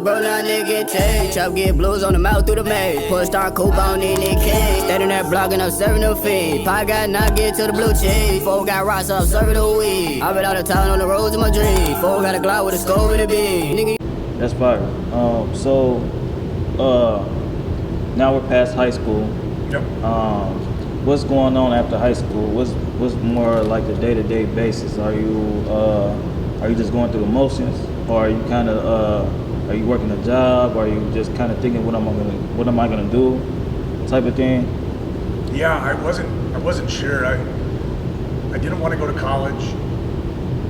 Bro, now nigga get changed. Chop get blues on the mouth through the maze. Push star coupe on in the king. Standing there blocking up, serving the feed. Pie got not get to the blue cheese. Four got rocks up, serving the weed. I been out of town on the roads of my dreams. Four got a Glock with a scope and a beam. Nigga. That's fire. Now we're past high school. Yep. What's going on after high school? What's more like the day-to-day basis? Are you just going through the motions, or are you kind of are you working a job? Or are you just kind of thinking what am I gonna do, type of thing? Yeah, I wasn't sure. I didn't want to go to college.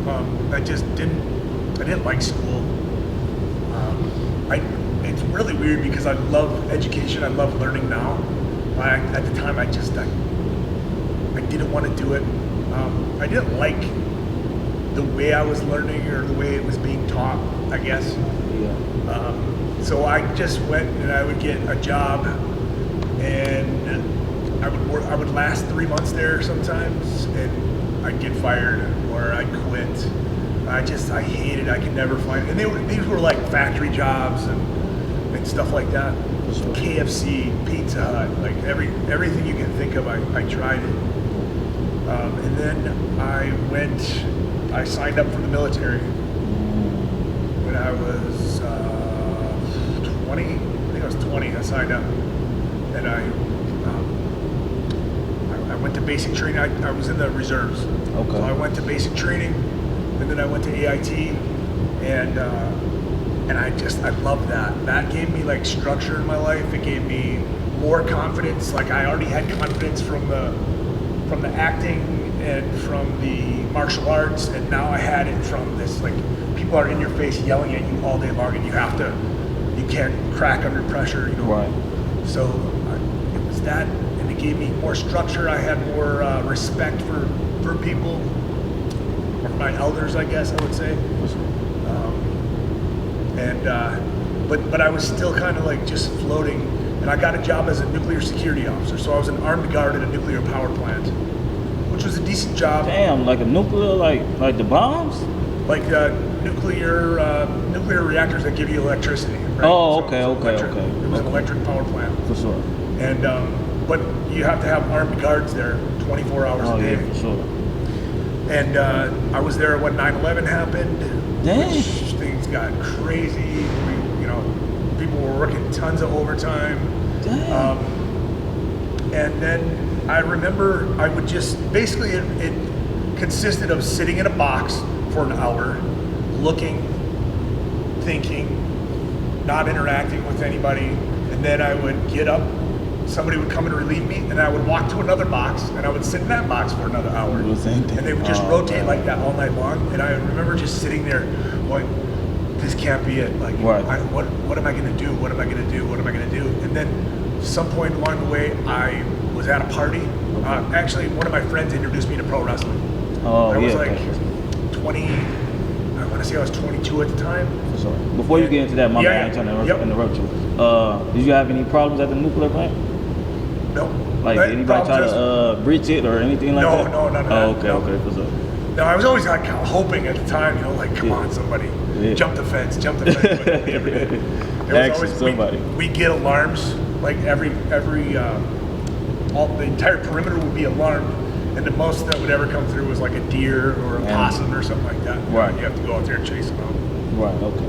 I didn't like school. It's really weird because I love education. I love learning now. At the time, I didn't want to do it. I didn't like the way I was learning or the way it was being taught, I guess. Yeah. So I just went and I would get a job, and I would last 3 months there sometimes, and I'd get fired or I'd quit. I hated it. I could never find it. And these were like factory jobs and stuff like that. Sure. KFC, Pizza Hut, like everything you can think of, I tried it. And then I signed up for the military when I was 20. I think I was 20. I signed up, and I went to basic training. I was in the reserves. Okay. So I went to basic training, and then I went to AIT, and I loved that. That gave me like structure in my life. It gave me more confidence. Like I already had confidence from the acting and from the martial arts, and now I had it from this, like, people are in your face yelling at you all day long, and you can't crack under pressure, you know. Right. So it was that, and it gave me more structure. I had more respect for people, for my elders, I guess I would say. But I was still kind of like just floating, and I got a job as a nuclear security officer. So I was an armed guard at a nuclear power plant, which was a decent job. Damn, like a nuclear, like the bombs? Like nuclear reactors that give you electricity. Right? Oh, So okay. It was an electric power plant. For sure. And but you have to have armed guards there 24 hours a day. Yeah, for sure. And I was there when 9/11 happened. Dang. Which things got crazy. People were working tons of overtime. Damn. And then I remember I would just, basically it consisted of sitting in a box for an hour, looking, thinking, not interacting with anybody, and then I would get up, somebody would come and relieve me, and I would walk to another box, and I would sit in that box for another hour. The same thing. And they would just rotate like that all night long, and I remember just sitting there going, this can't be it. Like, right. what am I gonna do? What am I gonna do? What am I gonna do? And then some point along the way, I was at a party. Actually, one of my friends introduced me to pro wrestling. Oh, I was yeah, like okay. 20, I want to say I was 22 at the time. For sure. Before you get into that, my man, I'm trying to interrupt you. Did you have any problems at the nuclear plant? No. Like, did anybody try to breach it or anything like that? No, none of that. Oh, okay, No. okay, for sure. No, I was always like hoping at the time, like, come on, somebody, jump the fence. But they never did. We'd get alarms, like the entire perimeter would be alarmed, and the most that would ever come through was like a deer or a possum or something like that. Right. You have to go out there and chase them out. Right, okay.